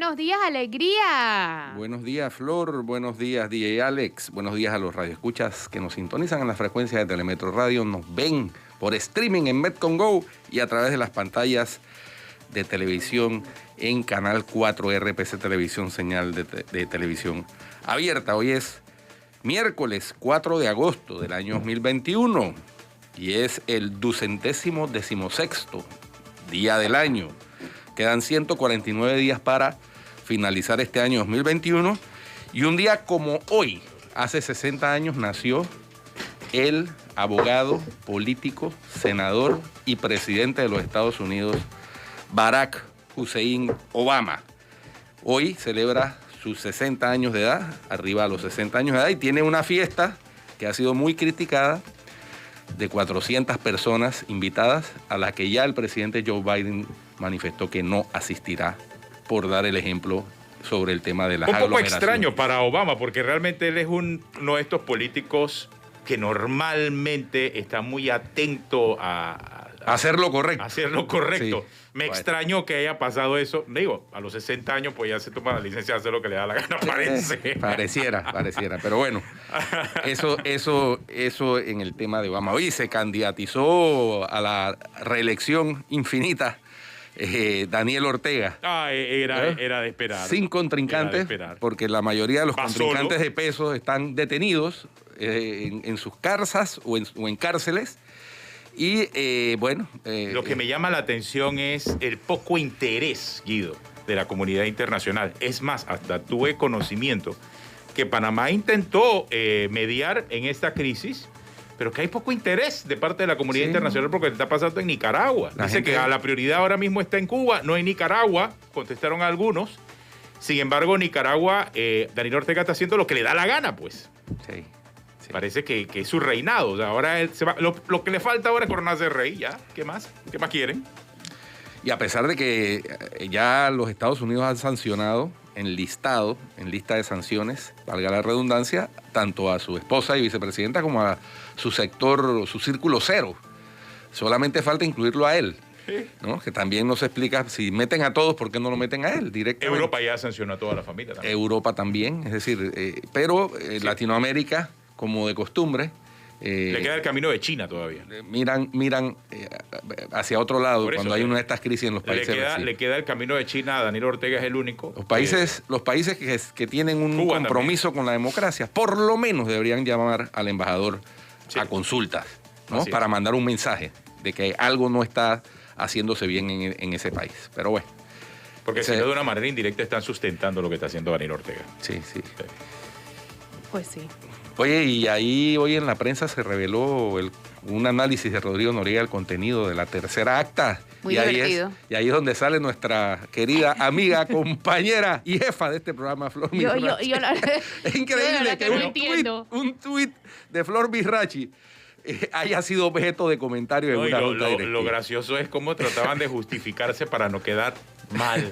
buenos días, alegría. Buenos días, Flor. Buenos días, DJ Alex. Buenos días a los radioescuchas que nos sintonizan en las frecuencias de Telemetro Radio. Nos ven por streaming en Metcon Go y a través de las pantallas de televisión en Canal 4 RPC Televisión, señal de televisión abierta. Hoy es miércoles 4 de agosto del año 2021 y es el 216º día del año. Quedan 149 días para finalizar este año 2021 y un día como hoy, hace 60 años, nació el abogado, político, senador y presidente de los Estados Unidos, Barack Hussein Obama. Hoy celebra sus 60 años de edad, arriba a los 60 años de edad, y tiene una fiesta que ha sido muy criticada, de 400 personas invitadas, a la que ya el presidente Joe Biden manifestó que no asistirá por dar el ejemplo sobre el tema de las aglomeraciones. Un poco extraño para Obama, porque realmente él es uno de estos políticos que normalmente está muy atento a hacer lo correcto. A hacer lo correcto. Sí. Me extrañó que haya pasado eso. Digo, a los 60 años pues ya se toma la licencia de hacer lo que le da la gana, parece. Pareciera. Pero bueno, eso en el tema de Obama. Hoy se candidatizó a la reelección infinita Daniel Ortega. Era de esperar. Sin contrincantes, porque la mayoría de los contrincantes solo. de peso están detenidos en sus casas o en cárceles. Y lo que me llama la atención es el poco interés, Guido, de la comunidad internacional. Es más, hasta tuve conocimiento que Panamá intentó mediar en esta crisis, pero que hay poco interés de parte de la comunidad internacional porque está pasando en Nicaragua. Dice que la prioridad ahora mismo está en Cuba, no en Nicaragua, contestaron algunos. Sin embargo, Nicaragua, Daniel Ortega está haciendo lo que le da la gana, pues. Sí. Parece que es su reinado. O sea, ahora él se va, lo que le falta ahora es coronarse rey, ya. ¿Qué más? ¿Qué más quieren? Y a pesar de que ya los Estados Unidos han sancionado, en lista de sanciones, valga la redundancia, tanto a su esposa y vicepresidenta como a su sector, su círculo cero. Solamente falta incluirlo a él, ¿no? Que también no se explica, si meten a todos, ¿por qué no lo meten a él directamente? Europa ya sancionó a toda la familia también. Europa también, es decir, pero Latinoamérica, como de costumbre, le queda el camino de China todavía. Miran hacia otro lado cuando hay una de estas crisis en los países. Le queda el camino de China. Daniel Ortega es el único. Los países que tienen un Cuba compromiso también con la democracia, por lo menos deberían llamar al embajador a consultas, ¿no? Para mandar un mensaje de que algo no está haciéndose bien en ese país. Pero bueno. Porque si no, de una manera indirecta están sustentando lo que está haciendo Daniel Ortega. Sí. Pues sí. Oye, y ahí hoy en la prensa se reveló un análisis de Rodrigo Noriega del contenido de la tercera acta. Muy divertido. Y ahí es donde sale nuestra querida amiga, compañera y jefa de este programa, Flor Mirachi. Es increíble que un tuit de Flor Mirachi haya sido objeto de comentario en una ruta directiva. Lo gracioso es cómo trataban de justificarse para no quedar mal.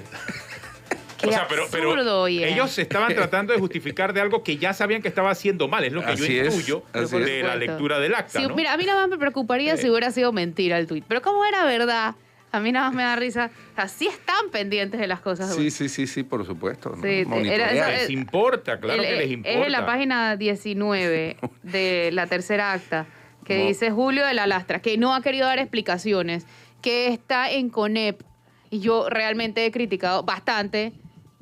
Qué absurdo, ellos estaban tratando de justificar de algo que ya sabían que estaba haciendo mal. Es lo que yo intuyo de la lectura del acta, ¿no? Mira, a mí nada más me preocuparía si hubiera sido mentira el tuit. Pero como era verdad, a mí nada más me da risa. Así están pendientes de las cosas. Sí, por supuesto. ¿no? Sí, les importa, claro que les importa. Es en la página 19 de la tercera acta, que dice Julio de la Lastra, que no ha querido dar explicaciones, que está en CONEP. Y yo realmente he criticado bastante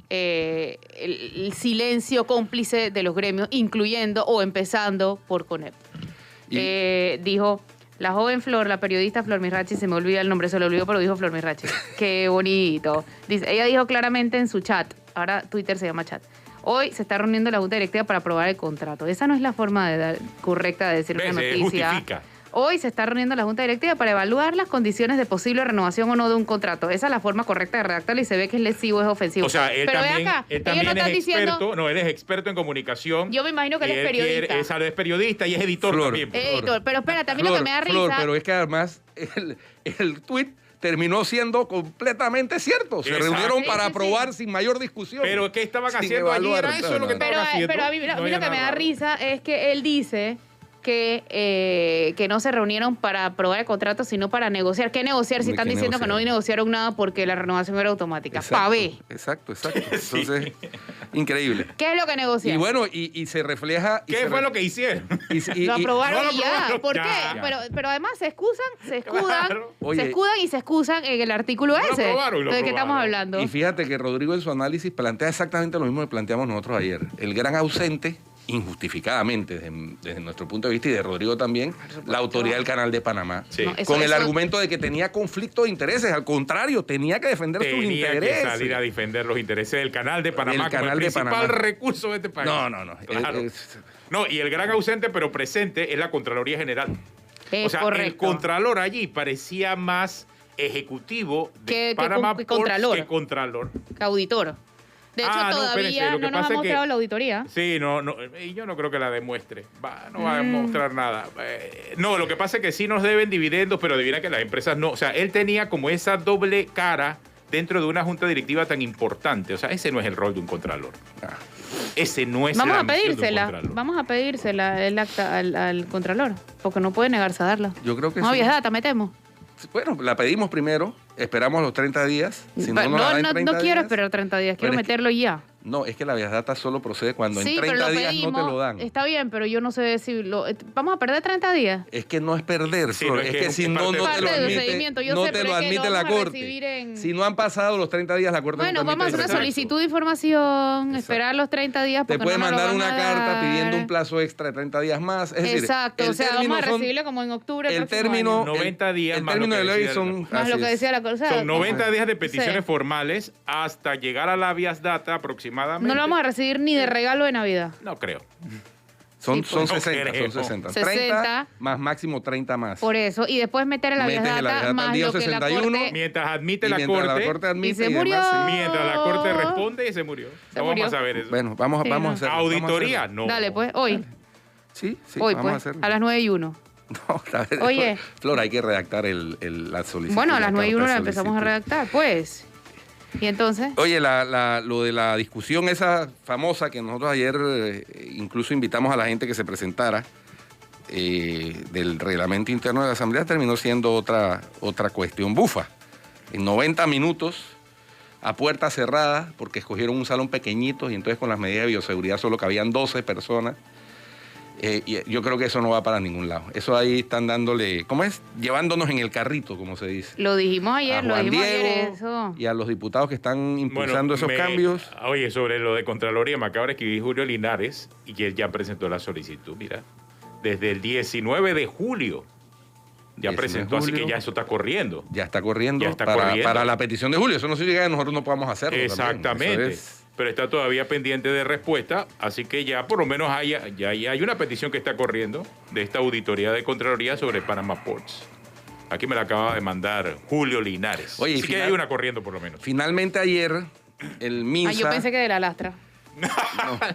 el silencio cómplice de los gremios, incluyendo o empezando por CONEP. Dijo, la joven Flor, la periodista Flor Mirachi, se me olvida el nombre, se lo olvidó, pero dijo Flor Mirachi. Qué bonito. Dice, ella dijo claramente en su chat, ahora Twitter se llama chat, hoy se está reuniendo la Junta Directiva para aprobar el contrato. Esa no es la forma correcta de decir una noticia. Justifica. Hoy se está reuniendo la Junta Directiva para evaluar las condiciones de posible renovación o no de un contrato. Esa es la forma correcta de redactarlo y se ve que es lesivo, es ofensivo. O sea, él también es experto, él es experto en comunicación. Yo me imagino que él es periodista. Él es periodista y es editor también. Editor, pero espérate, a mí lo que me da risa... pero es que además el tuit terminó siendo completamente cierto. Se reunieron para aprobar sin mayor discusión. Pero ¿qué estaban haciendo allí? Era eso lo que estaban haciendo. Pero a mí lo que me da risa es que él dice que no se reunieron para aprobar el contrato, sino para negociar. ¿Qué negociar si Uy, están ¿qué diciendo que no negociaron? negociaron nada porque la renovación era automática? Exacto, Pavé. Exacto. Entonces, increíble. ¿Qué es lo que negocian? Y bueno, y se refleja... ¿Qué fue lo que hicieron? Lo aprobaron no lo y ya. aprobaron, ¿Por ya. qué? Pero además se escudan, Claro. Oye. se escudan y se excusan en el artículo Lo ese. aprobaron y lo ¿De qué estamos aprobaron. hablando? Y fíjate que Rodrigo en su análisis plantea exactamente lo mismo que planteamos nosotros ayer. El gran ausente, injustificadamente desde nuestro punto de vista y de Rodrigo también, la autoridad del Canal de Panamá. Sí. No, eso- con el eso- argumento de que tenía conflicto de intereses. Al contrario, tenía que defender sus Tenía que intereses. salir a defender los intereses del Canal de Panamá Del como Canal el de principal Panamá. recurso de este país. No. Claro. No, y el gran ausente pero presente es la Contraloría General. Es o sea, el correcto. Contralor allí parecía más ejecutivo de Que Panamá que Ports Contralor. que Contralor. Auditor. De hecho, Ah, no, espérense, todavía lo que no nos ha pasa es que- mostrado la auditoría. Sí, no, y yo no creo que la demuestre. No va a mostrar nada. No, lo que pasa es que sí nos deben dividendos, pero adivina que las empresas no. O sea, él tenía como esa doble cara dentro de una junta directiva tan importante. O sea, ese no es el rol de un contralor. Ah. Ese no es Vamos la a misión de un pedírsela. contralor. Vamos a pedírsela el acta al Contralor. Porque no puede negarse a darla. Yo creo que No, sí. vieja data, metemos. Bueno, la pedimos primero, esperamos los 30 días. Si no, nos la dan en 30 no quiero días, esperar 30 días, quiero pero es que- meterlo ya. No, es que la vía data solo procede cuando Sí, en pero 30 lo días pedimos. no te lo dan. Está bien, pero yo no sé si lo... ¿Vamos a perder 30 días? Es que no es perder, Sí, Flor, no, es es que que si es no, parte no te del lo admite, procedimiento. Yo no sé, te pero lo es que admite lo la vamos a Corte. recibir en- Si no han pasado los 30 días, la Corte Bueno, no permite vamos a hacer una eso. solicitud de información, Exacto. esperar los 30 días Te porque puede no nos lo mandar van una a carta dar. pidiendo un plazo extra de 30 días más. Es decir, Exacto, el o sea, término vamos a son- recibirlo como en octubre del el próximo término, año. 90 días el más término lo de que ley decía son... el- Más así lo que es. decía la cosa. Son 90 días de peticiones Sí. formales hasta llegar a la vías data aproximadamente. No lo vamos a recibir ni de regalo de Navidad. No creo. Son, Sí, son pues. 60, No son 60. 60. 30 más máximo 30 más. Por eso. Y después meter en la Metes vieja en la data vieja data más al día lo que la 61. Corte... Mientras admite Y la mientras Corte, la Corte admite Y se y demás, murió. sí. mientras la Corte responde y se murió. Se No murió. vamos a ver eso. Bueno, vamos, Sí, vamos no. a hacer Auditoría, no. Dale, pues, hoy. Sí, hoy, vamos pues, a hacerlo. a las 9:01. No, a ver, Oye. Flor, hay que redactar la solicitud. Bueno, a las la 9:01 carta la de empezamos a solicitud. redactar, pues. Y entonces... Oye, lo de la discusión esa famosa que nosotros ayer incluso invitamos a la gente que se presentara del reglamento interno de la Asamblea terminó siendo otra cuestión bufa. En 90 minutos, a puerta cerrada, porque escogieron un salón pequeñito y entonces con las medidas de bioseguridad solo cabían 12 personas. Y yo creo que eso no va para ningún lado. Eso ahí están dándole, ¿cómo es? Llevándonos en el carrito, como se dice. Lo dijimos A ayer, lo Juan dijimos ayer Diego eso. y a los diputados que están impulsando esos me- cambios. Oye, sobre lo de Contraloría, me acaba de escribir Julio Linares y que él ya presentó la solicitud, mira. Desde el 19 de julio ya 19 presentó, de así que julio. ya eso está corriendo. Ya está corriendo, Ya está para, corriendo. para la petición de julio. Eso no significa que nosotros no podamos hacerlo. también. Exactamente. Eso es- Pero está todavía pendiente de respuesta, así que ya por lo menos ya hay una petición que está corriendo de esta auditoría de Contraloría sobre Panama Ports. Aquí me la acaba de mandar Julio Linares. Oye, y así que final- hay una corriendo por lo menos. Finalmente ayer, el MINSA... Ah, yo pensé que de la lastra.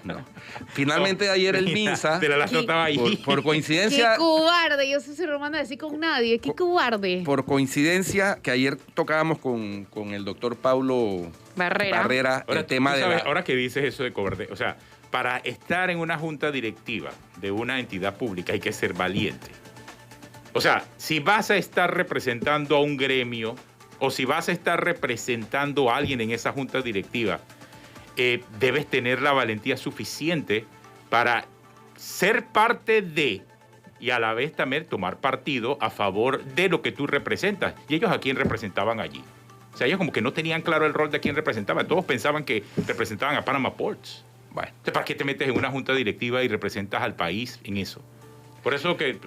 No. Finalmente ayer el MINSA, De la lastra estaba ahí. por ¡Qué coincidencia... cobarde! Yo soy Romana de decir con nadie. ¡Qué cobarde! Por coincidencia, que ayer tocábamos con el doctor Paulo Barrera. el tema tú de sabes, la... ahora que dices eso de cobardía, o sea, para estar en una junta directiva de una entidad pública hay que ser valiente. O sea, si vas a estar representando a un gremio o si vas a estar representando a alguien en esa junta directiva, debes tener la valentía suficiente para ser parte de y a la vez también tomar partido a favor de lo que tú representas. ¿Y ellos a quién representaban allí? O sea, ellos como que no tenían claro el rol de quién representaban. Todos pensaban que representaban a Panama Ports. Bueno, Entonces, ¿para qué te metes en una junta directiva y representas al país en eso? Por eso que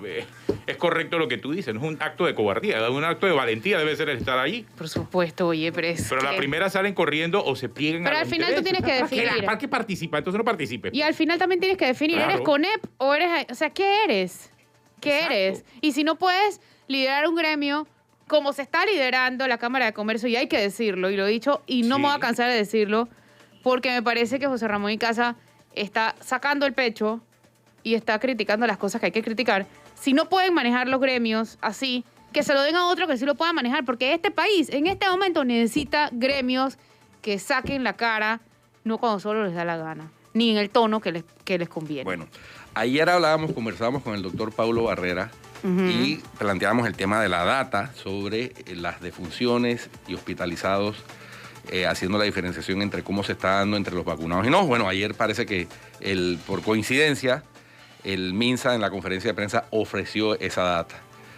es correcto lo que tú dices. No es un acto de cobardía, un acto de valentía debe ser el estar allí. Por supuesto, oye, pero es Pero a la que- primera salen corriendo o se pliegan Pero a al los final tú intereses. tienes que ¿Para qué? definir. ¿Para qué participa? Entonces no participes. Y al final también tienes que definir, Claro. ¿eres CONEP o eres... O sea, ¿qué eres? ¿Qué Exacto. eres? Y si no puedes liderar un gremio como se está liderando la Cámara de Comercio, y hay que decirlo, y lo he dicho, y no Sí. me voy a cansar de decirlo, porque me parece que José Ramón Icaza está sacando el pecho y está criticando las cosas que hay que criticar. Si no pueden manejar los gremios así, que se lo den a otro que sí lo pueda manejar, porque este país en este momento necesita gremios que saquen la cara, no cuando solo les da la gana. ni en el tono que les conviene. Bueno, ayer conversábamos con el doctor Paulo Barrera y planteábamos el tema de la data sobre las defunciones y hospitalizados, haciendo la diferenciación entre cómo se está dando entre los vacunados y no. Bueno, ayer parece que por coincidencia el MINSA en la conferencia de prensa ofreció esa data.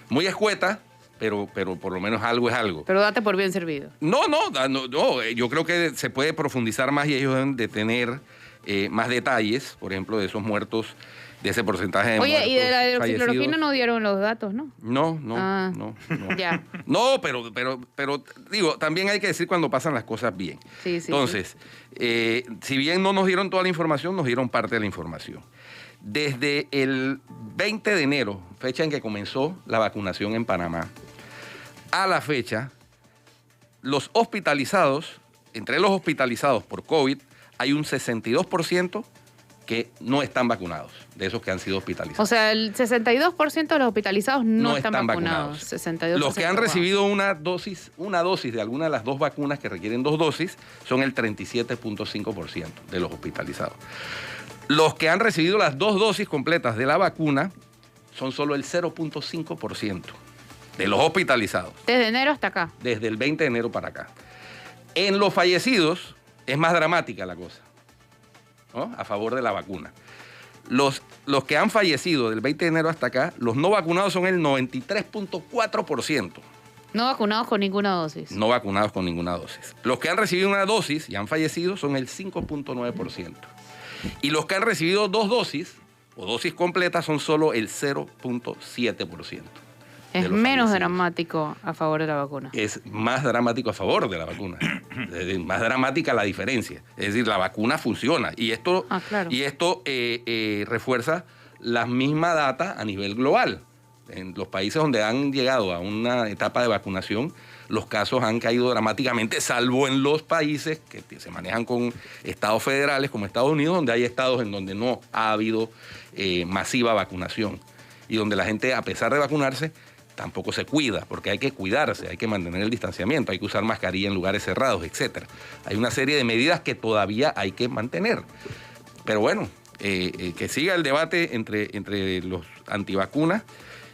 Muy escueta, pero por lo menos algo es algo. Pero date por bien servido. No, yo creo que se puede profundizar más y ellos deben de tener más detalles, por ejemplo, de esos muertos, de ese porcentaje de muertos. Oye, y de la hidroxicloroquina fallecidos. no dieron los datos, ¿no? No. Ya. No, pero digo, también hay que decir cuando pasan las cosas bien. Sí. Entonces, si bien no nos dieron toda la información, nos dieron parte de la información. Desde el 20 de enero, fecha en que comenzó la vacunación en Panamá, a la fecha, entre los hospitalizados por COVID, hay un 62% que no están vacunados, de esos que han sido hospitalizados. O sea, el 62% de los hospitalizados no están vacunados. 62%. Los que han recibido una dosis de alguna de las dos vacunas que requieren 2 dosis son el 37.5% de los hospitalizados. Los que han recibido las 2 dosis completas de la vacuna son solo el 0.5% de los hospitalizados. Desde enero hasta acá. Desde el 20 de enero para acá. En los fallecidos es más dramática la cosa, ¿no? A favor de la vacuna. Los que han fallecido del 20 de enero hasta acá, los no vacunados son el 93.4%. No vacunados con ninguna dosis. No vacunados con ninguna dosis. Los que han recibido una dosis y han fallecido son el 5.9%. Y los que han recibido 2 dosis o dosis completas son solo el 0.7%. Es menos dramático a favor de la vacuna. Es más dramático a favor de la vacuna. Es más dramática la diferencia. Es decir, la vacuna funciona. Y esto, claro. Refuerza la misma data a nivel global. En los países donde han llegado a una etapa de vacunación, los casos han caído dramáticamente, salvo en los países que se manejan con estados federales, como Estados Unidos, donde hay estados en donde no ha habido masiva vacunación y donde la gente, a pesar de vacunarse, tampoco se cuida, porque hay que cuidarse, hay que mantener el distanciamiento, hay que usar mascarilla en lugares cerrados, etc. Hay una serie de medidas que todavía hay que mantener. Pero bueno, que siga el debate entre los antivacunas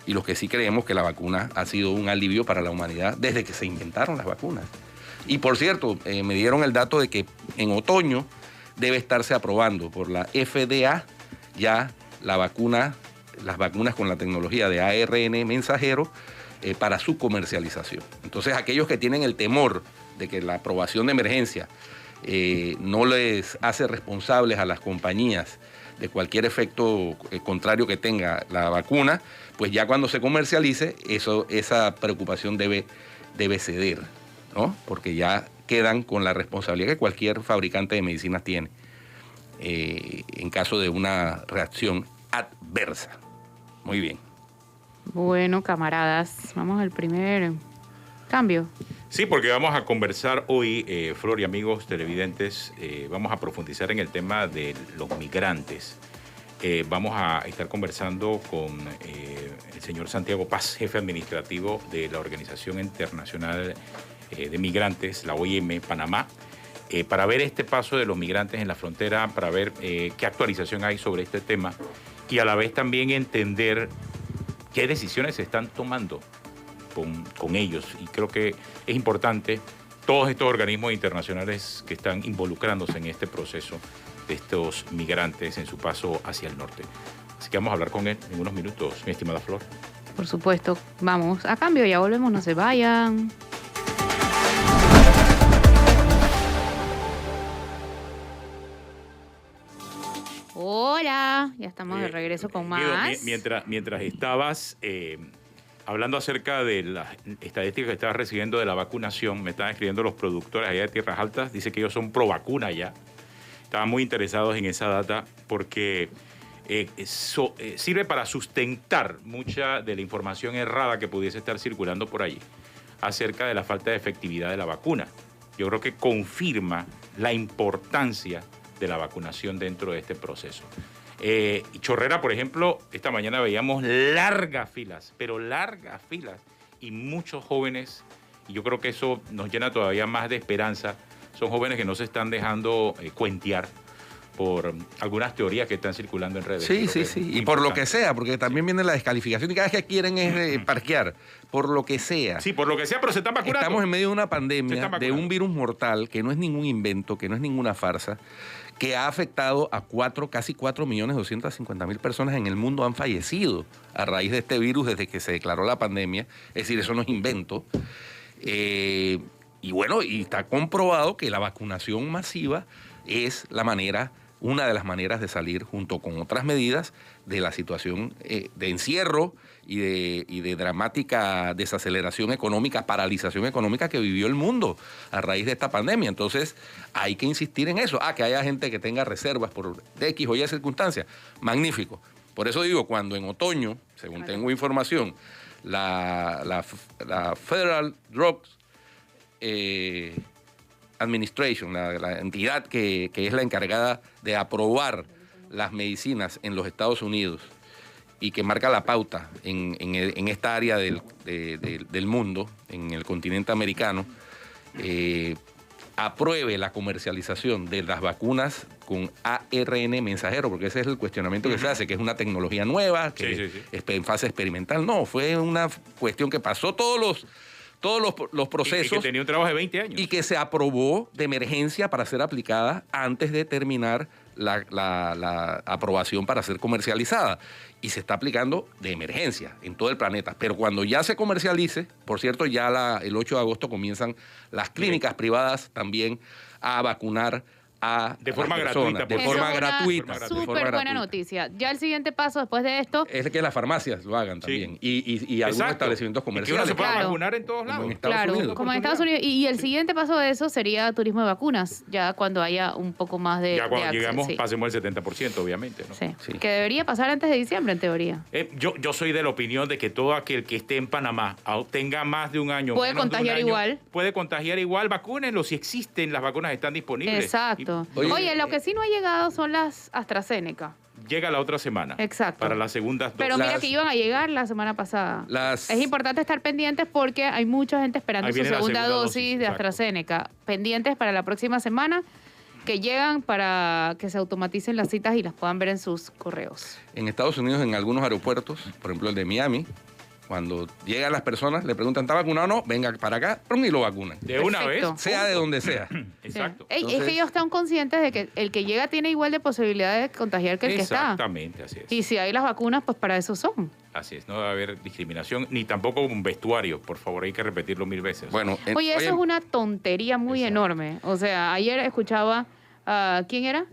y los que sí creemos que la vacuna ha sido un alivio para la humanidad desde que se inventaron las vacunas. Y por cierto, me dieron el dato de que en otoño debe estarse aprobando por la FDA ya las vacunas con la tecnología de ARN mensajero para su comercialización. Entonces, aquellos que tienen el temor de que la aprobación de emergencia no les hace responsables a las compañías de cualquier efecto contrario que tenga la vacuna, pues ya cuando se comercialice, esa preocupación debe ceder, ¿no? Porque ya quedan con la responsabilidad que cualquier fabricante de medicinas tiene en caso de una reacción adversa. Muy bien. Bueno, camaradas, vamos al primer cambio. Sí, porque vamos a conversar hoy, Flor y amigos televidentes, vamos a profundizar en el tema de los migrantes. Vamos a estar conversando con el señor Santiago Paz, jefe administrativo de la Organización Internacional de Migrantes, la OIM Panamá, para ver este paso de los migrantes en la frontera, para ver qué actualización hay sobre este tema y a la vez también entender qué decisiones se están tomando con ellos. Y creo que es importante todos estos organismos internacionales que están involucrándose en este proceso de estos migrantes en su paso hacia el norte. Así que vamos a hablar con él en unos minutos, mi estimada Flor. Por supuesto, vamos a cambio, ya volvemos, no se vayan. Hola, ya estamos de regreso con más. Guido, mientras estabas hablando acerca de las estadísticas que estabas recibiendo de la vacunación, me estaban escribiendo los productores allá de Tierras Altas, dice que ellos son pro vacuna ya. Estaban muy interesados en esa data porque sirve para sustentar mucha de la información errada que pudiese estar circulando por allí acerca de la falta de efectividad de la vacuna. Yo creo que confirma la importancia de la vacunación dentro de este proceso. Chorrera, por ejemplo, esta mañana veíamos largas filas, pero largas filas, y muchos jóvenes, y yo creo que eso nos llena todavía más de esperanza. Son jóvenes que no se están dejando cuentear, por algunas teorías que están circulando en redes. Sí, Creo sí, que sí. es Y por lo importante. que sea, porque también viene la descalificación y cada vez que quieren es parquear. Por lo que sea. Sí, por lo que sea, pero se están vacunando. Estamos en medio de una Se pandemia, están de vacunando. un virus mortal que no es ningún invento, que no es ninguna farsa, que ha afectado a casi 4.250.000 personas en el mundo han fallecido a raíz de este virus desde que se declaró la pandemia. Es decir, eso no es invento. Y bueno, y está comprobado que la vacunación masiva es una de las maneras de salir, junto con otras medidas, de la situación de encierro y de dramática desaceleración económica, paralización económica que vivió el mundo a raíz de esta pandemia. Entonces, hay que insistir en eso. Que haya gente que tenga reservas por X o Y circunstancias. Magnífico. Por eso digo, cuando en otoño, según tengo información, la Federal Drugs Administration, la entidad que es la encargada de aprobar las medicinas en los Estados Unidos y que marca la pauta en esta área del mundo, en el continente americano, apruebe la comercialización de las vacunas con ARN mensajero, porque ese es el cuestionamiento que se hace, que es una tecnología nueva, que Sí. es en fase experimental. No, fue una cuestión que pasó todos los procesos. Y que tenía un trabajo de 20 años. Y que se aprobó de emergencia para ser aplicada antes de terminar la aprobación para ser comercializada. Y se está aplicando de emergencia en todo el planeta. Pero cuando ya se comercialice, por cierto, ya el 8 de agosto comienzan las clínicas privadas también a vacunar de forma las personas, gratuita, de por forma Eso es una gratuita. súper forma buena gratuita. noticia. Ya el siguiente paso después de esto, Es que las farmacias lo hagan también. Y algunos Exacto. establecimientos Y que uno comerciales. se pueda Claro. vacunar en todos Como lados. en Estados claro, Unidos. como en Estados Unidos. Y el siguiente paso de eso sería turismo de vacunas, ya cuando haya un poco más de Ya cuando de llegamos, sí. pasemos el 70%, obviamente, ¿no? Sí. Sí. Que debería pasar antes de diciembre, en teoría. Yo soy de la opinión de que todo aquel que esté en Panamá tenga más de un año. Puede menos de un contagiar año, igual. Puede contagiar igual. Vacúnenlo si existen, las vacunas están disponibles. Exacto. Oye, Oye, lo que sí no ha llegado son las AstraZeneca. Llega la otra semana. Exacto. Para las segundas Pero dosis. mira que iban a llegar la semana pasada. Es importante estar pendientes porque hay mucha gente esperando Ahí su viene la segunda segunda dosis dosis, de exacto. AstraZeneca. Pendientes para la próxima semana que llegan para que se automaticen las citas y las puedan ver en sus correos. En Estados Unidos, en algunos aeropuertos, por ejemplo el de Miami, cuando llegan las personas, le preguntan, ¿está vacunado o no? Venga para acá, y lo vacunan. De una vez. Perfecto. Sea de donde sea. Exacto. Sí. Ey, es Entonces- que ellos están conscientes de que el que llega tiene igual de posibilidades de contagiar que el que está. Exactamente, así es. Y si hay las vacunas, pues para eso son. Así es, no debe haber discriminación, ni tampoco un vestuario, por favor, hay que repetirlo 1000 veces. Bueno, Oye, eso es una tontería muy Exacto. enorme. O sea, ayer escuchaba ¿quién era?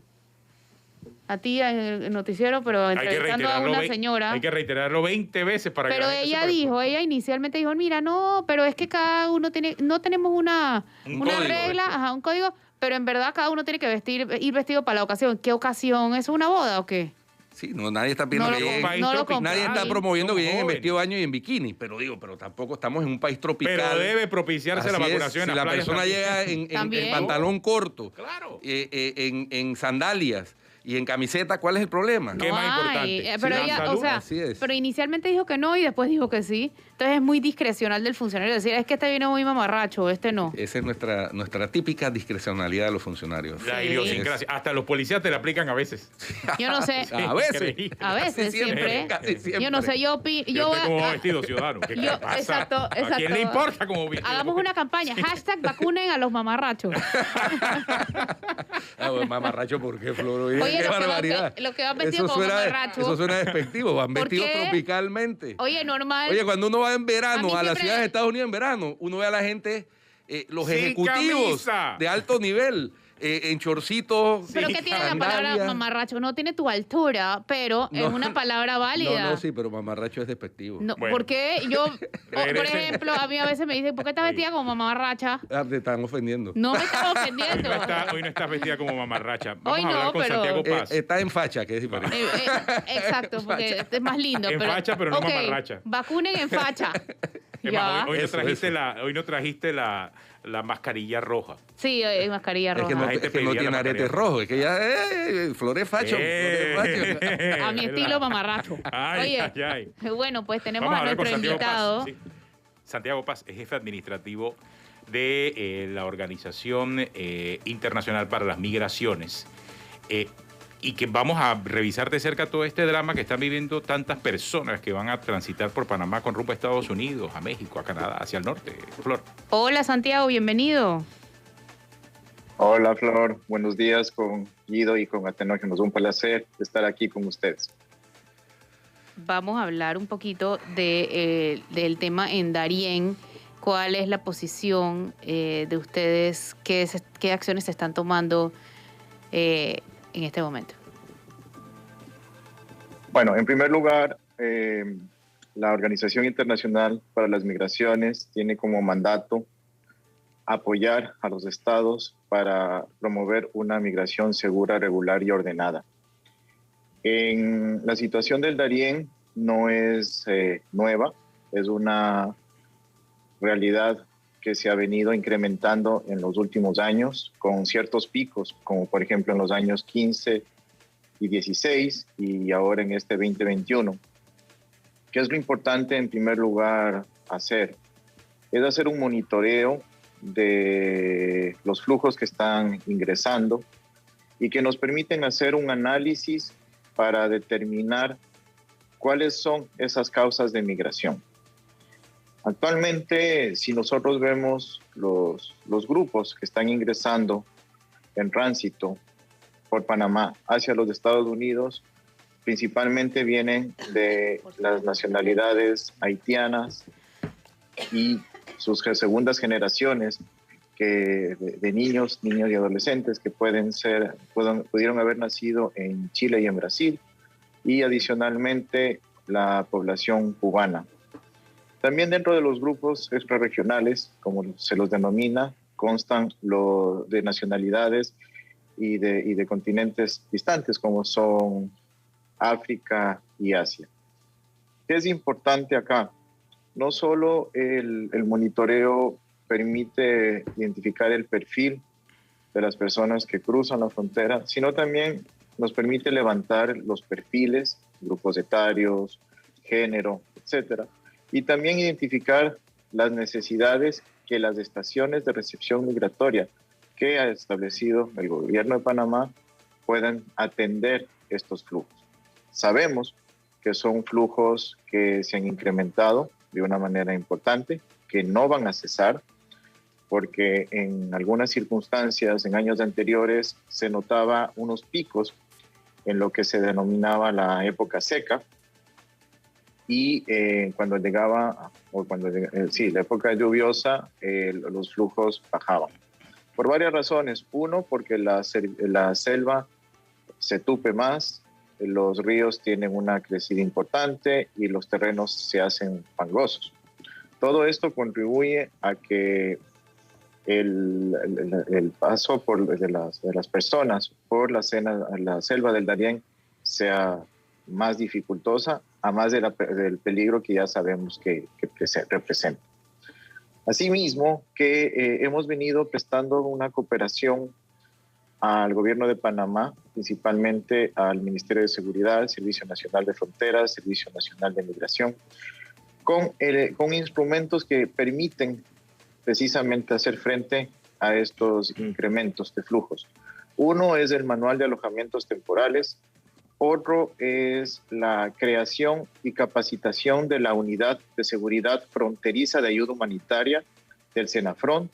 A ti en el noticiero, pero Hay que entrevistando a reiterarlo una ve- señora. Hay que reiterarlo 20 veces para que Pero la gente ella sepa. dijo, ella inicialmente dijo, mira, no, pero es que cada uno tiene, no tenemos una Un regla, código. ajá, un código, pero en verdad cada uno tiene que ir vestido para la ocasión. ¿Qué ocasión? ¿Es una boda o qué? Sí, no, nadie está pidiendo No que lo lleguen. país no lo tropical. Nadie está Ay, promoviendo que somos lleguen en jóvenes. vestido de baño y en bikini. Pero tampoco estamos en un país tropical. Pero debe propiciarse la Así es. vacunación Si en la las playas persona también. llega en También. pantalón corto, Claro. en sandalias y en camiseta, ¿cuál es el problema? ¿Qué más hay. importante? Pero Sí, la ella, salud. o sea, Así es. pero inicialmente dijo que no y después dijo que sí. Entonces es muy discrecional del funcionario decir, es que este viene muy mamarracho, este no. Esa es nuestra típica discrecionalidad de los funcionarios. La Sí. idiosincrasia. Hasta los policías te la aplican a veces. Yo no sé. A veces. Increíble. A veces, Casi siempre, siempre. casi siempre. Yo no sé, yo Yo estoy como vestido ciudadano. ¿Qué yo- pasa? exacto, ¿A quién exacto. le importa cómo vestido? Hagamos una campaña, hashtag vacunen a los mamarrachos. Mamarracho, ¿por qué, Flor? Oye, Oye, qué los que van barbaridad. los que van vestidos como mamarracho. Eso suena despectivo, van ¿Por vestidos qué? tropicalmente. Oye, normal. Oye, cuando uno va en A verano mí a, las siempre- ciudades de Estados Unidos en verano, uno ve a la gente, los Sin ejecutivos camisa. de alto nivel, en chorcitos. ¿Pero Sí, qué tiene la palabra sandalias. mamarracho? No tiene tu altura, pero es No. una palabra válida. No, sí, pero mamarracho es despectivo. No, Bueno. porque yo, por Regresen. ejemplo, a mí a veces me dicen, ¿por qué estás vestida como mamarracha? Te están ofendiendo. No me estás Hoy ofendiendo. hoy no estás vestida como mamarracha. Vamos Hoy a hablar no, con pero- Santiago Paz. Está en facha, que es diferente. Exacto, porque es más lindo. En facha, pero no Ok, mamarracha. Vacunen en facha. Es Ya. más, hoy no Eso, trajiste, eso. hoy no trajiste la mascarilla roja. Sí, mascarilla Es roja. que no, La gente es que no pedía tiene la aretes mascarilla. rojos, es que ya, flores facho, flores facho. A mi estilo mamarracho. Ay, Oye, ay, ay. bueno, pues tenemos Vamos a hablar con nuestro Santiago invitado. Paz. Sí. Santiago Paz es jefe administrativo de la Organización Internacional para las Migraciones. y que vamos a revisar de cerca todo este drama que están viviendo tantas personas que van a transitar por Panamá con rumbo a Estados Unidos, a México, a Canadá, hacia el norte. Flor. Hola Santiago, bienvenido. Hola Flor, buenos días con Guido y con Atenógenos. Un placer estar aquí con ustedes. Vamos a hablar un poquito del tema en Darién. ¿Cuál es la posición de ustedes? ¿Qué acciones se están tomando en este momento? Bueno, en primer lugar, la Organización Internacional para las Migraciones tiene como mandato apoyar a los estados para promover una migración segura, regular y ordenada. En la situación del Darién no es nueva, es una realidad que se ha venido incrementando en los últimos años con ciertos picos, como por ejemplo en los años 15 y 16 y ahora en este 2021. ¿Qué es lo importante en primer lugar hacer? Es hacer un monitoreo de los flujos que están ingresando y que nos permiten hacer un análisis para determinar cuáles son esas causas de migración. Actualmente, si nosotros vemos los grupos que están ingresando en tránsito por Panamá hacia los Estados Unidos, principalmente vienen de las nacionalidades haitianas y sus segundas generaciones de niños y adolescentes que pudieron haber nacido en Chile y en Brasil, y adicionalmente la población cubana. También dentro de los grupos extrarregionales, como se los denomina, constan de nacionalidades y de continentes distantes, como son África y Asia. ¿Qué es importante acá? No solo el monitoreo permite identificar el perfil de las personas que cruzan la frontera, sino también nos permite levantar los perfiles, grupos etarios, género, etcétera, y también identificar las necesidades que las estaciones de recepción migratoria que ha establecido el gobierno de Panamá puedan atender estos flujos. Sabemos que son flujos que se han incrementado de una manera importante, que no van a cesar, porque en algunas circunstancias, en años anteriores, se notaba unos picos en lo que se denominaba la época seca, y cuando llegaba, la época lluviosa, los flujos bajaban. Por varias razones. Uno, porque la selva se tupe más, los ríos tienen una crecida importante y los terrenos se hacen fangosos. Todo esto contribuye a que el paso de las personas por la selva del Darién sea más dificultosa, a más del peligro que ya sabemos que representa. Asimismo, que hemos venido prestando una cooperación al gobierno de Panamá, principalmente al Ministerio de Seguridad, Servicio Nacional de Fronteras, Servicio Nacional de Migración, con instrumentos que permiten precisamente hacer frente a estos incrementos de flujos. Uno es el Manual de Alojamientos Temporales, otro es la creación y capacitación de la Unidad de Seguridad Fronteriza de Ayuda Humanitaria del Senafront,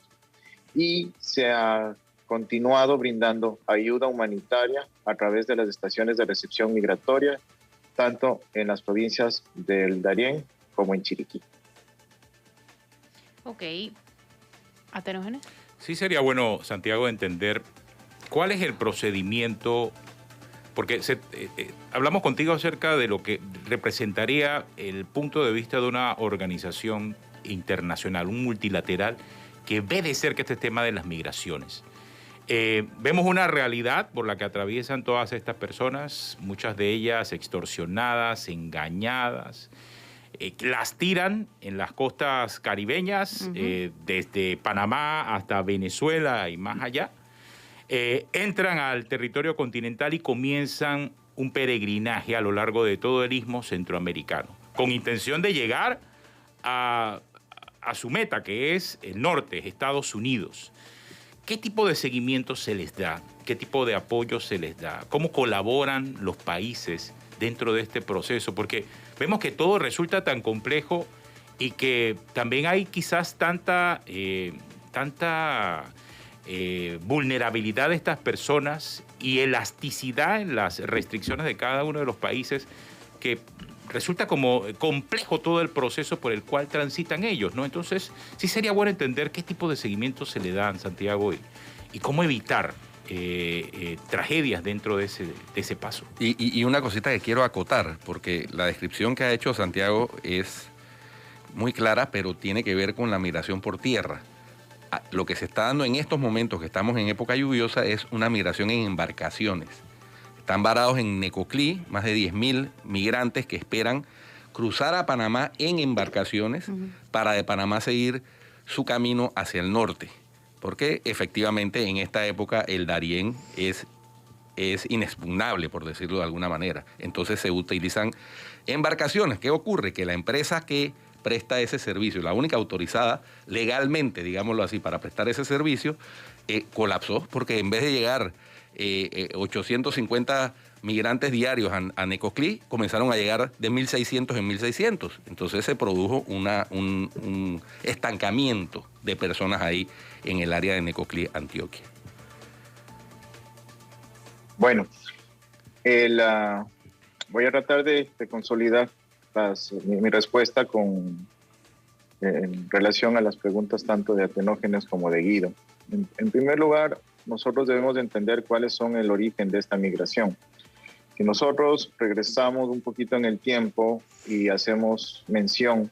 y se ha continuado brindando ayuda humanitaria a través de las estaciones de recepción migratoria, tanto en las provincias del Darién como en Chiriquí. Ok. ¿Atenógenes? Sí sería bueno, Santiago, entender cuál es el procedimiento, porque hablamos contigo acerca de lo que representaría el punto de vista de una organización internacional, un multilateral, que ve de cerca este tema de las migraciones. Vemos una realidad por la que atraviesan todas estas personas, muchas de ellas extorsionadas, engañadas, las tiran en las costas caribeñas, desde Panamá hasta Venezuela y más allá. Entran al territorio continental y comienzan un peregrinaje a lo largo de todo el istmo centroamericano, con intención de llegar a su meta, que es el norte, Estados Unidos. ¿qué tipo de seguimiento se les da? ¿Qué tipo de apoyo se les da? ¿Cómo colaboran los países dentro de este proceso? Porque vemos que todo resulta tan complejo y que también hay quizás tanta vulnerabilidad de estas personas y elasticidad en las restricciones de cada uno de los países, que resulta como complejo todo el proceso por el cual transitan ellos, ¿no? Entonces, sí sería bueno entender qué tipo de seguimiento se le da en Santiago y cómo evitar tragedias dentro de ese paso. Y una cosita que quiero acotar, porque la descripción que ha hecho Santiago es muy clara, pero tiene que ver con la migración por tierra. Lo que se está dando en estos momentos, que estamos en época lluviosa, es una migración en embarcaciones. Están varados en Necoclí más de 10.000 migrantes que esperan cruzar a Panamá en embarcaciones para de Panamá seguir su camino hacia el norte. Porque efectivamente en esta época el Darién es inexpugnable, por decirlo de alguna manera. Entonces se utilizan embarcaciones. ¿Qué ocurre? Que la empresa que presta ese servicio, la única autorizada legalmente, digámoslo así, para prestar ese servicio, colapsó, porque en vez de llegar 850 migrantes diarios a Necoclí, comenzaron a llegar de 1.600 en 1.600. Entonces se produjo un estancamiento de personas ahí en el área de Necoclí, Antioquia. Bueno, voy a tratar de consolidar mi respuesta en relación a las preguntas tanto de Atenógenes como de Guido. En primer lugar, nosotros debemos de entender cuáles son el origen de esta migración. Si nosotros regresamos un poquito en el tiempo y hacemos mención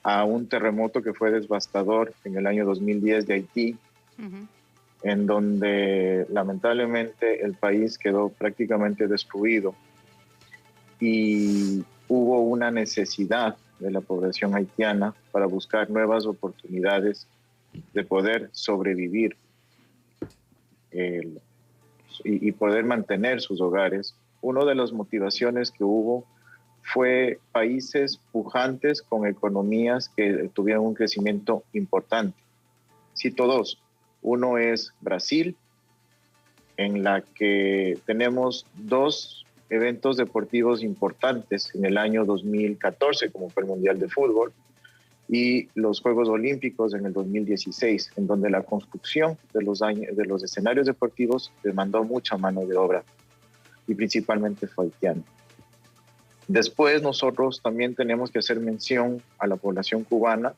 a un terremoto que fue devastador en el año 2010 de Haití, en donde lamentablemente el país quedó prácticamente destruido y hubo una necesidad de la población haitiana para buscar nuevas oportunidades de poder sobrevivir y poder mantener sus hogares. Una de las motivaciones que hubo fue países pujantes con economías que tuvieron un crecimiento importante. Cito dos. Uno es Brasil, en la que tenemos dos eventos deportivos importantes en el año 2014, como fue el Mundial de Fútbol, y los Juegos Olímpicos en el 2016, en donde la construcción de los escenarios deportivos demandó mucha mano de obra, y principalmente fue haitiana. Después nosotros también tenemos que hacer mención a la población cubana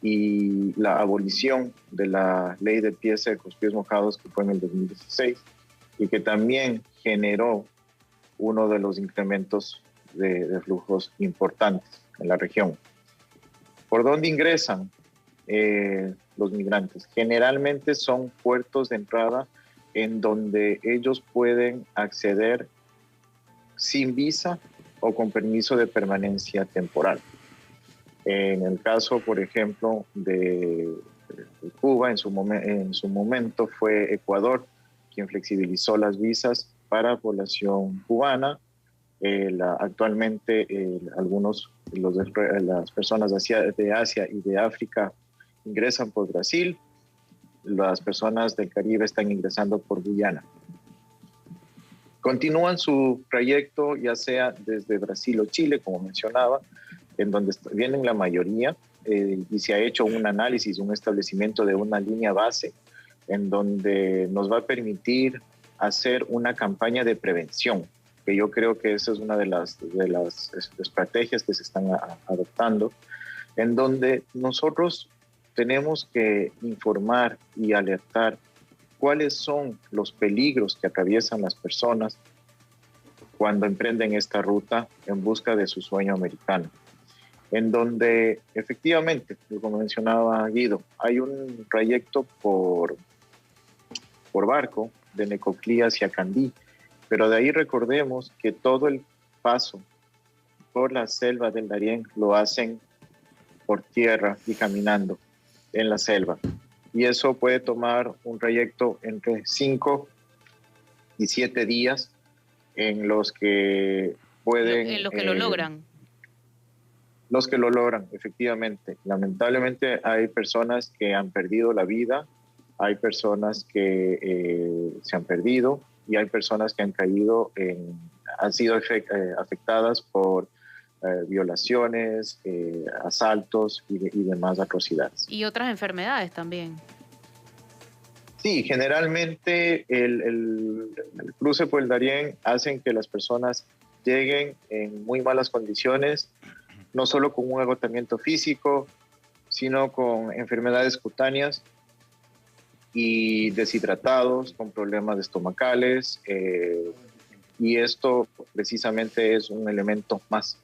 y la abolición de la ley de pies secos, pies mojados, que fue en el 2016, y que también generó uno de los incrementos de flujos importantes en la región. ¿Por dónde ingresan los migrantes? Generalmente son puertos de entrada en donde ellos pueden acceder sin visa o con permiso de permanencia temporal. En el caso, por ejemplo, de Cuba, en su momento fue Ecuador quien flexibilizó las visas para población cubana. Actualmente las personas de Asia y de África ingresan por Brasil. Las personas del Caribe están ingresando por Guyana. Continúan su trayecto ya sea desde Brasil o Chile, como mencionaba, en donde vienen la mayoría, y se ha hecho un análisis, un establecimiento de una línea base en donde nos va a permitir hacer una campaña de prevención, que yo creo que esa es una de las estrategias que se están adoptando, en donde nosotros tenemos que informar y alertar cuáles son los peligros que atraviesan las personas cuando emprenden esta ruta en busca de su sueño americano, en donde efectivamente, como mencionaba Guido, hay un trayecto por barco de Necoclí hacia Candí, pero de ahí recordemos que todo el paso por la selva del Darién lo hacen por tierra y caminando en la selva. Y eso puede tomar un trayecto entre 5 y 7 días en los que pueden... En los que lo logran. Los que lo logran, efectivamente. Lamentablemente hay personas que han perdido la vida hay personas que se han perdido y hay personas que han caído han sido afectadas por violaciones, asaltos y demás atrocidades. Y otras enfermedades también. Sí, generalmente el cruce por el Darién hacen que las personas lleguen en muy malas condiciones, no solo con un agotamiento físico, sino con enfermedades cutáneas y deshidratados, con problemas estomacales, y esto precisamente es un elemento más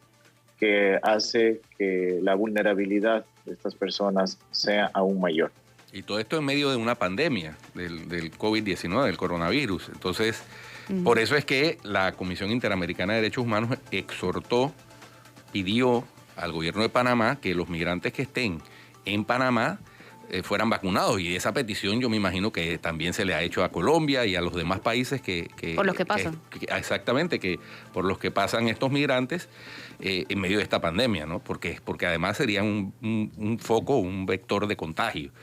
que hace que la vulnerabilidad de estas personas sea aún mayor. Y todo esto en medio de una pandemia del COVID-19, del coronavirus. Entonces, por eso es que la Comisión Interamericana de Derechos Humanos pidió al gobierno de Panamá que los migrantes que estén en Panamá fueran vacunados. Y esa petición yo me imagino que también se le ha hecho a Colombia y a los demás países por los que pasan. Exactamente, que por los que pasan estos migrantes en medio de esta pandemia, ¿no? Porque además serían un foco, un vector de contagio.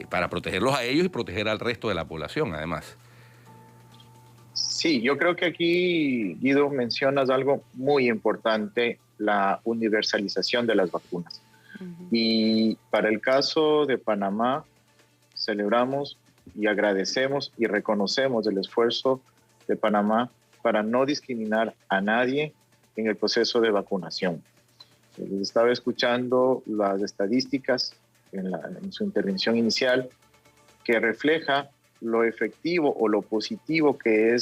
Para protegerlos a ellos y proteger al resto de la población, además. Sí, yo creo que aquí, Guido, mencionas algo muy importante, la universalización de las vacunas. Y para el caso de Panamá, celebramos y agradecemos y reconocemos el esfuerzo de Panamá para no discriminar a nadie en el proceso de vacunación. Les estaba escuchando las estadísticas en su intervención inicial, que refleja lo efectivo o lo positivo que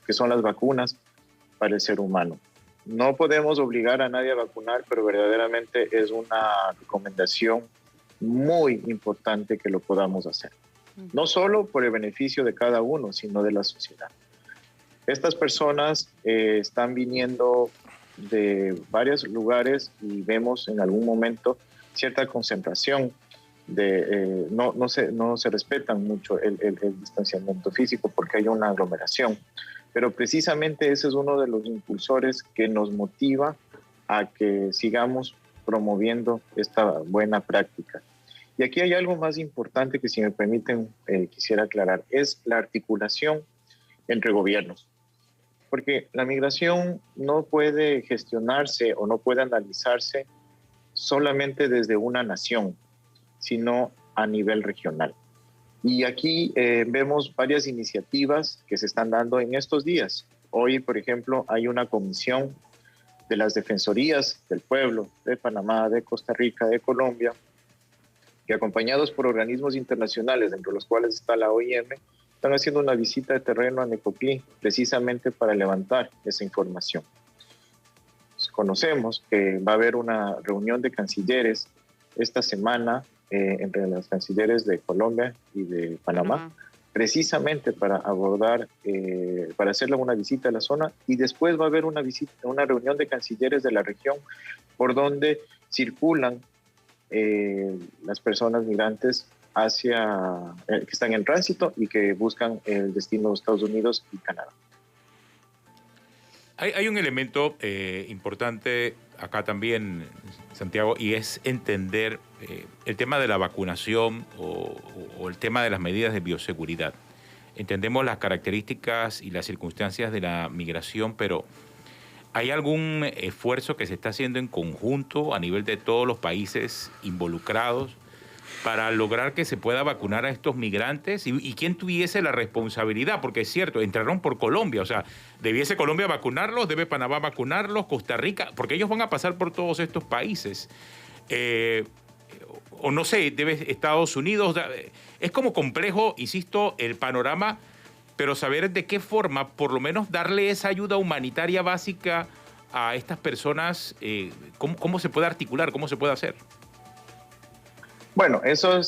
son las vacunas para el ser humano. No podemos obligar a nadie a vacunar, pero verdaderamente es una recomendación muy importante que lo podamos hacer. No solo por el beneficio de cada uno, sino de la sociedad. Estas personas están viniendo de varios lugares y vemos en algún momento cierta concentración no se respetan mucho el distanciamiento físico porque hay una aglomeración, pero precisamente ese es uno de los impulsores que nos motiva a que sigamos promoviendo esta buena práctica. Y aquí hay algo más importante que, si me permiten, quisiera aclarar, es la articulación entre gobiernos, porque la migración no puede gestionarse o no puede analizarse solamente desde una nación, sino a nivel regional. Y aquí vemos varias iniciativas que se están dando en estos días. Hoy, por ejemplo, hay una comisión de las defensorías del pueblo de Panamá, de Costa Rica, de Colombia, que acompañados por organismos internacionales, entre los cuales está la OIM, están haciendo una visita de terreno a Necoclí, precisamente para levantar esa información. Conocemos que va a haber una reunión de cancilleres esta semana entre las cancilleres de Colombia y de Panamá, precisamente para abordar, para hacerle una visita a la zona, y después va a haber una reunión de cancilleres de la región por donde circulan las personas migrantes que están en tránsito y que buscan el destino de Estados Unidos y Canadá. Hay un elemento importante acá también, Santiago, y es entender el tema de la vacunación o el tema de las medidas de bioseguridad. Entendemos las características y las circunstancias de la migración, pero ¿hay algún esfuerzo que se está haciendo en conjunto a nivel de todos los países involucrados para lograr que se pueda vacunar a estos migrantes? ¿Y quién tuviese la responsabilidad? Porque es cierto, entraron por Colombia, o sea, ¿debiese Colombia vacunarlos? ¿Debe Panamá vacunarlos? ¿Costa Rica? Porque ellos van a pasar por todos estos países. O no sé, ¿debe Estados Unidos? Es como complejo, insisto, el panorama, pero saber de qué forma, por lo menos darle esa ayuda humanitaria básica a estas personas, ¿cómo se puede articular? ¿Cómo se puede hacer? Bueno, eso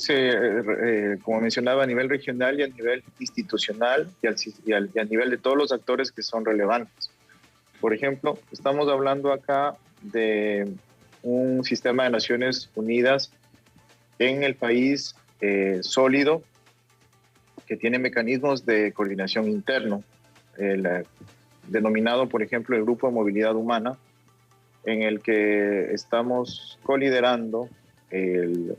como mencionaba, a nivel regional y a nivel institucional y a nivel de todos los actores que son relevantes. Por ejemplo, estamos hablando acá de un sistema de Naciones Unidas en el país sólido, que tiene mecanismos de coordinación interno, denominado, por ejemplo, el Grupo de Movilidad Humana, en el que estamos coliderando el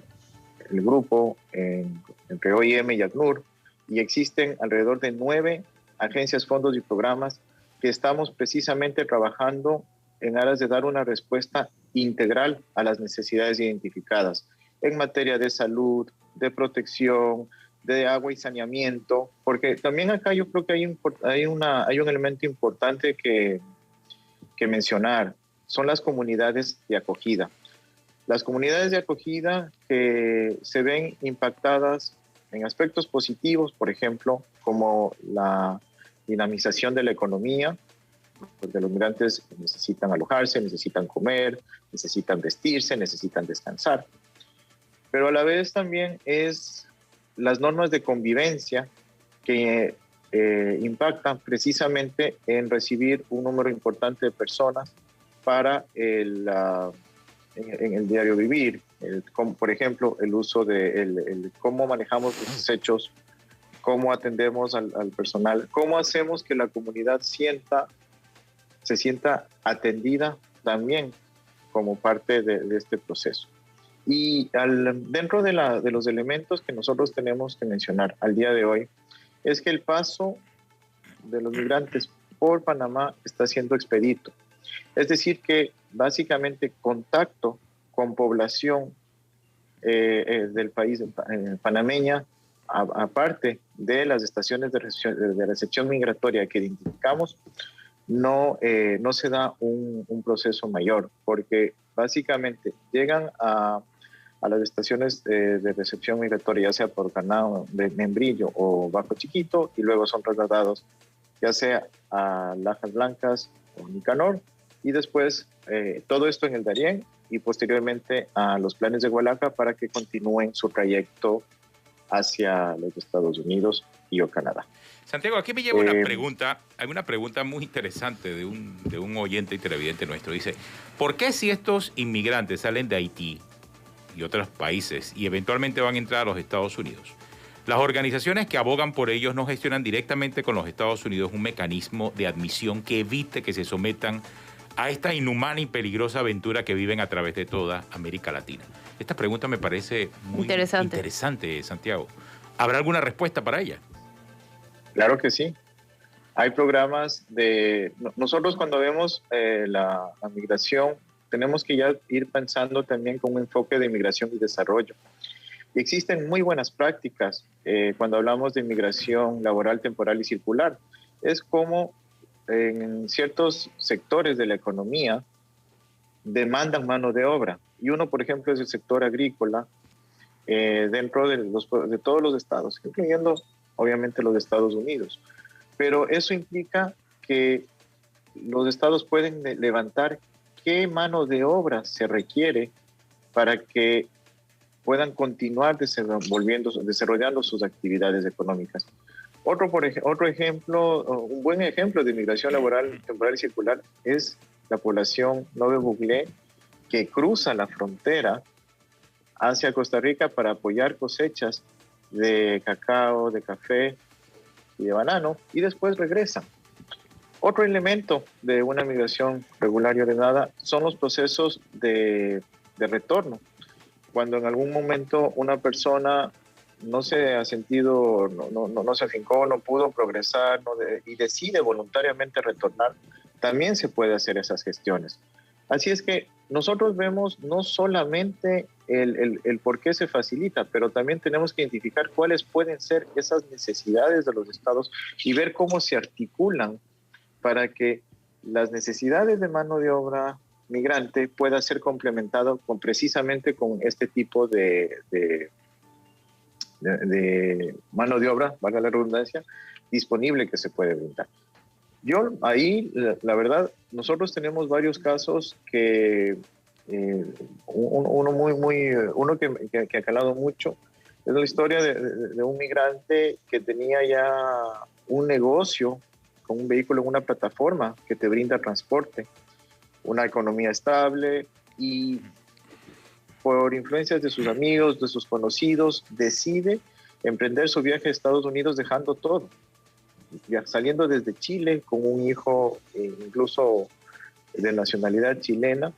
el grupo entre OIM y ACNUR, y existen alrededor de 9 agencias, fondos y programas que estamos precisamente trabajando en aras de dar una respuesta integral a las necesidades identificadas en materia de salud, de protección, de agua y saneamiento, porque también acá yo creo que hay un elemento importante que mencionar, son las comunidades de acogida. Las comunidades de acogida que se ven impactadas en aspectos positivos, por ejemplo, como la dinamización de la economía, porque los migrantes necesitan alojarse, necesitan comer, necesitan vestirse, necesitan descansar. Pero a la vez también es las normas de convivencia que impactan precisamente en recibir un número importante de personas para en el diario vivir, como por ejemplo el uso de cómo manejamos los desechos, cómo atendemos al personal, cómo hacemos que la comunidad se sienta atendida también como parte de este proceso. Y dentro de los elementos que nosotros tenemos que mencionar al día de hoy, es que el paso de los migrantes por Panamá está siendo expedito. Es decir, que básicamente contacto con población del país panameña, aparte de las estaciones de recepción migratoria que identificamos, no se da un proceso mayor, porque básicamente llegan a las estaciones de recepción migratoria, ya sea por Canal de Membrillo o Bajo Chiquito, y luego son trasladados ya sea a Lajas Blancas o Nicanor, y después todo esto en el Darién, y posteriormente a los planes de Hualaca para que continúen su trayecto hacia los Estados Unidos y o Canadá. Santiago, aquí me lleva una pregunta, hay una pregunta muy interesante de un oyente y televidente nuestro. Dice, ¿por qué si estos inmigrantes salen de Haití y otros países y eventualmente van a entrar a los Estados Unidos, las organizaciones que abogan por ellos no gestionan directamente con los Estados Unidos un mecanismo de admisión que evite que se sometan a esta inhumana y peligrosa aventura que viven a través de toda América Latina? Esta pregunta me parece muy interesante, Santiago. ¿Habrá alguna respuesta para ella? Claro que sí. Hay programas nosotros cuando vemos la migración, tenemos que ya ir pensando también con un enfoque de migración y desarrollo. Y existen muy buenas prácticas cuando hablamos de migración laboral, temporal y circular. Es como en ciertos sectores de la economía demandan mano de obra. Y uno, por ejemplo, es el sector agrícola dentro de todos los estados, incluyendo obviamente los Estados Unidos. Pero eso implica que los estados pueden levantar qué mano de obra se requiere para que puedan continuar desarrollando sus actividades económicas. Otro ejemplo, un buen ejemplo de migración laboral, temporal y circular es la población Nove Buglé, que cruza la frontera hacia Costa Rica para apoyar cosechas de cacao, de café y de banano, y después regresan. Otro elemento de una migración regular y ordenada son los procesos de retorno. Cuando en algún momento una persona no se ha sentido, no se afincó, no pudo progresar y decide voluntariamente retornar, también se puede hacer esas gestiones. Así es que nosotros vemos no solamente el por qué se facilita, pero también tenemos que identificar cuáles pueden ser esas necesidades de los estados y ver cómo se articulan para que las necesidades de mano de obra migrante pueda ser complementado precisamente con este tipo de mano de obra, valga la redundancia, disponible que se puede brindar. Yo ahí, la verdad, nosotros tenemos varios casos que uno que ha calado mucho es la historia de un migrante que tenía ya un negocio con un vehículo en una plataforma que te brinda transporte, una economía estable, y por influencias de sus amigos, de sus conocidos, decide emprender su viaje a Estados Unidos dejando todo, ya saliendo desde Chile con un hijo incluso de nacionalidad chilena,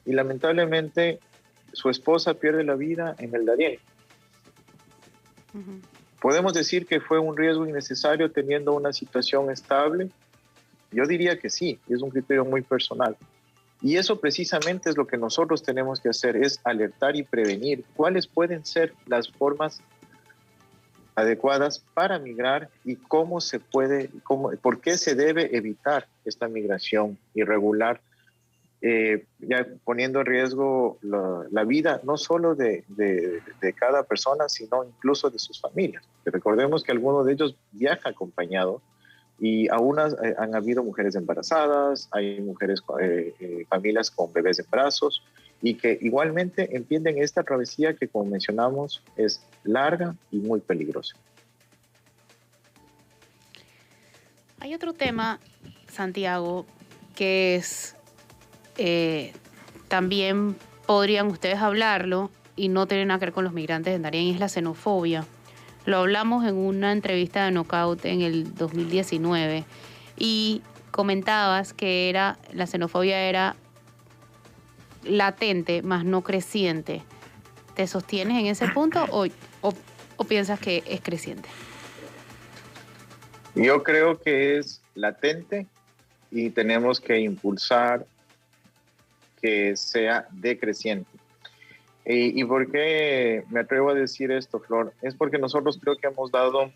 y lamentablemente su esposa pierde la vida en el Darién. Ujú. ¿Podemos decir que fue un riesgo innecesario teniendo una situación estable? Yo diría que sí, es un criterio muy personal. Y eso precisamente es lo que nosotros tenemos que hacer, es alertar y prevenir cuáles pueden ser las formas adecuadas para migrar y cómo se puede, por qué se debe evitar esta migración irregular, ya poniendo en riesgo la vida no solo de cada persona, sino incluso de sus familias. Recordemos que algunos de ellos viajan acompañados y aún han habido mujeres embarazadas, hay mujeres, familias con bebés en brazos y que igualmente entienden esta travesía que, como mencionamos, es larga y muy peligrosa. Hay otro tema, Santiago, que es, también podrían ustedes hablarlo y no tiene nada que ver con los migrantes en Darién, y es la xenofobia. Lo hablamos en una entrevista de Knockout en el 2019 y comentabas que la xenofobia era latente, más no creciente. ¿Te sostienes en ese punto o piensas que es creciente? Yo creo que es latente y tenemos que impulsar que sea decreciente. ¿Y por qué me atrevo a decir esto, Flor? Es porque nosotros creo que hemos dado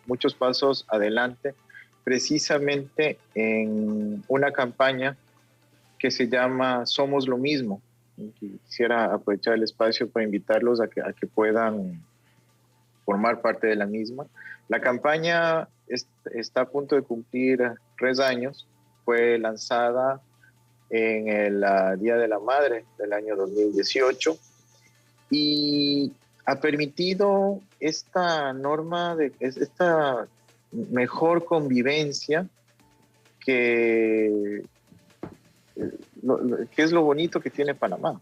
muchos pasos adelante precisamente en una campaña que se llama Somos lo Mismo. Quisiera aprovechar el espacio para invitarlos a que puedan formar parte de la misma. La campaña está a punto de cumplir 3 años. Fue lanzada en el Día de la Madre del año 2018 y ha permitido esta norma, esta mejor convivencia que es lo bonito que tiene Panamá.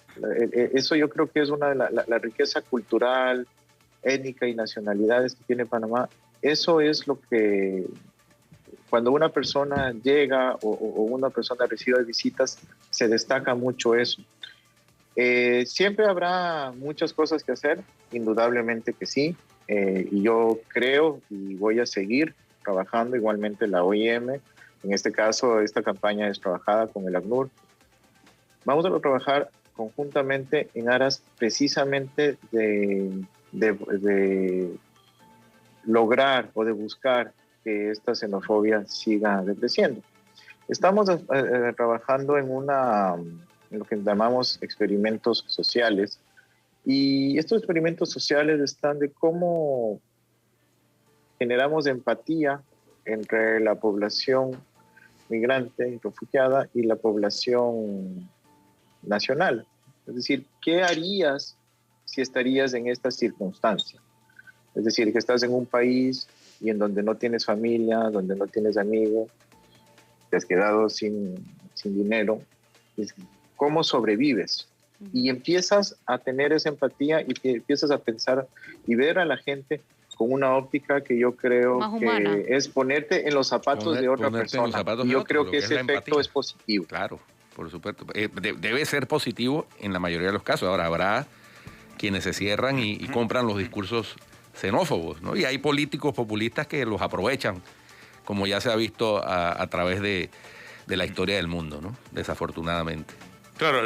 Eso yo creo que es una de la riqueza cultural, étnica y nacionalidades que tiene Panamá. Eso es lo que, cuando una persona llega o una persona recibe visitas, se destaca mucho eso. Siempre habrá muchas cosas que hacer, indudablemente que sí, y yo creo y voy a seguir trabajando, igualmente la OIM, en este caso esta campaña es trabajada con el ACNUR. Vamos a trabajar conjuntamente en aras precisamente de lograr o de buscar que esta xenofobia siga decreciendo. Estamos trabajando en lo que llamamos experimentos sociales, y estos experimentos sociales están de cómo generamos empatía entre la población migrante y refugiada y la población nacional. Es decir, ¿qué harías si estarías en esta circunstancia? Es decir, que estás en un país y en donde no tienes familia, donde no tienes amigos, te has quedado sin dinero. ¿Cómo sobrevives? Y empiezas a tener esa empatía y empiezas a pensar y ver a la gente con una óptica que yo creo que es ponerte en los zapatos de otra persona. Y yo creo que ese efecto es positivo. Claro, por supuesto. Debe ser positivo en la mayoría de los casos. Ahora, habrá quienes se cierran y compran los discursos xenófobos, ¿no? Y hay políticos populistas que los aprovechan, como ya se ha visto a través de la historia del mundo, ¿no? Desafortunadamente. Claro,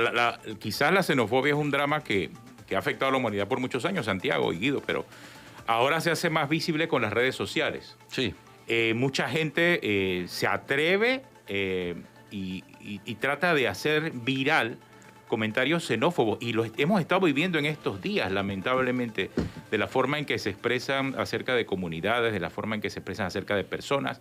quizás la xenofobia es un drama que ha afectado a la humanidad por muchos años, Santiago y Guido, pero ahora se hace más visible con las redes sociales. Sí. Mucha gente se atreve y trata de hacer viral comentarios xenófobos, y los hemos estado viviendo en estos días, lamentablemente, de la forma en que se expresan acerca de comunidades, de la forma en que se expresan acerca de personas.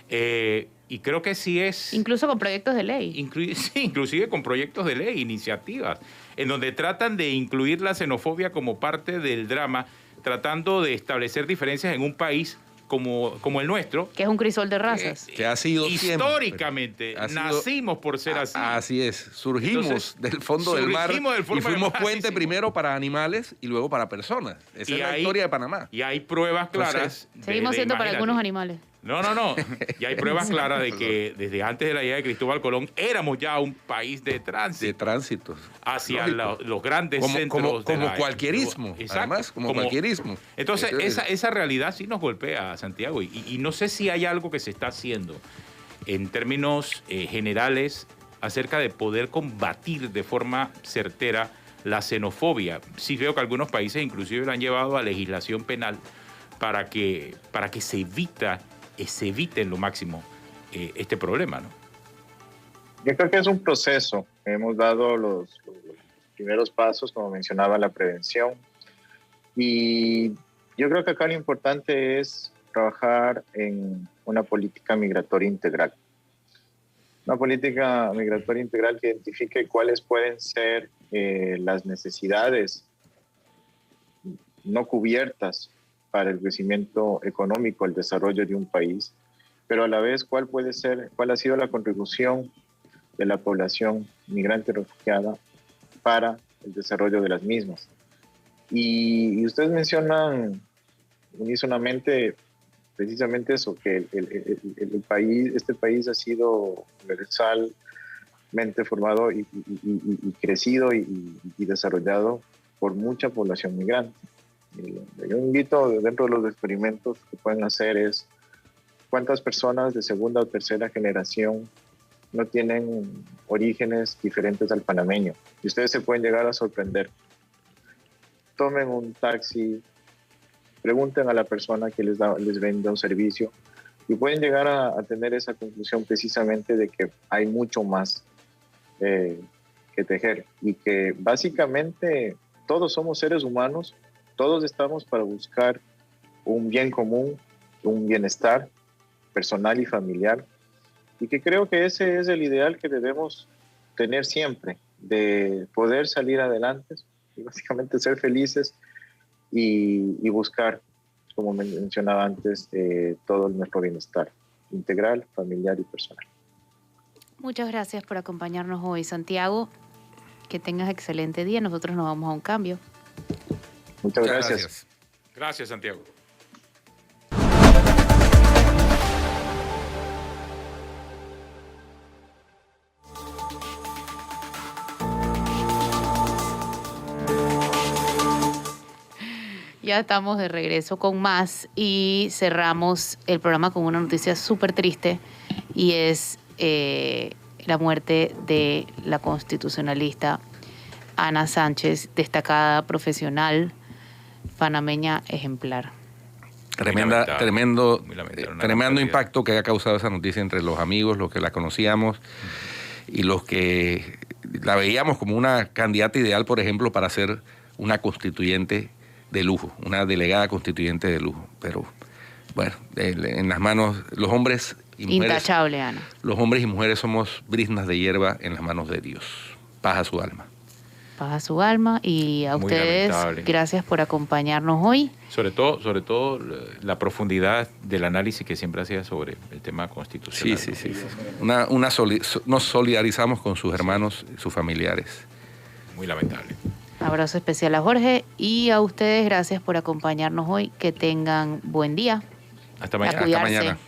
Y creo que sí es... Incluso con proyectos de ley. Sí, inclusive con proyectos de ley, iniciativas, en donde tratan de incluir la xenofobia como parte del drama, tratando de establecer diferencias en un país como el nuestro. Que es un crisol de razas. Que ha sido históricamente, nacimos por ser así. Así es. Surgimos del fondo del mar y fuimos puente primero para animales y luego para personas. Esa es la historia de Panamá. Y hay pruebas claras. Seguimos siendo para algunos animales. No. Ya hay pruebas claras de que desde antes de la llegada de Cristóbal Colón éramos ya un país de De tránsito tránsito. hacia Lógico. los grandes Como centros de la- cualquierismo. Exacto. Además, como cualquierismo. Entonces, esa realidad sí nos golpea a Santiago y no sé si hay algo que se está haciendo en términos generales acerca de poder combatir de forma certera la xenofobia. Sí veo que algunos países inclusive la han llevado a legislación penal para que se evite en lo máximo este problema, ¿no? Yo creo que es un proceso. Hemos dado los primeros pasos, como mencionaba, la prevención. Y yo creo que acá lo importante es trabajar en una política migratoria integral. Una política migratoria integral que identifique cuáles pueden ser las necesidades no cubiertas para el crecimiento económico, el desarrollo de un país, pero a la vez cuál ha sido la contribución de la población migrante refugiada para el desarrollo de las mismas. Y ustedes mencionan unísonamente precisamente eso, que este país ha sido universalmente formado y crecido y desarrollado por mucha población migrante. Yo invito, dentro de los experimentos que pueden hacer, es cuántas personas de segunda o tercera generación no tienen orígenes diferentes al panameño. Y ustedes se pueden llegar a sorprender. Tomen un taxi, pregunten a la persona que les vende un servicio y pueden llegar a tener esa conclusión precisamente de que hay mucho más que tejer y que básicamente todos somos seres humanos, todos estamos para buscar un bien común, un bienestar personal y familiar, y que creo que ese es el ideal que debemos tener siempre, de poder salir adelante y básicamente ser felices y buscar, como mencionaba antes, todo nuestro bienestar integral, familiar y personal. Muchas gracias por acompañarnos hoy, Santiago. Que tengas excelente día. Nosotros nos vamos a un cambio. Muchas gracias. Gracias, Santiago. Ya estamos de regreso con más y cerramos el programa con una noticia súper triste y es la muerte de la constitucionalista Ana Sánchez, destacada profesional, panameña ejemplar. Tremendo lamentable. impacto que ha causado esa noticia entre los amigos, los que la conocíamos y los que la veíamos como una candidata ideal, por ejemplo, para ser una constituyente de lujo, una delegada constituyente de lujo. Pero bueno, en las manos, los hombres y mujeres. Intachable, Ana. Los hombres y mujeres somos briznas de hierba en las manos de Dios. Paz a su alma. Paz a su alma y a Muy ustedes, lamentable. gracias por acompañarnos hoy. Sobre todo la profundidad del análisis que siempre hacía sobre el tema constitucional. Sí. Nos solidarizamos con sus hermanos y sus familiares. Muy lamentable. Abrazo especial a Jorge y a ustedes, gracias por acompañarnos hoy. Que tengan buen día. Hasta A mañana. cuidarse. Hasta mañana.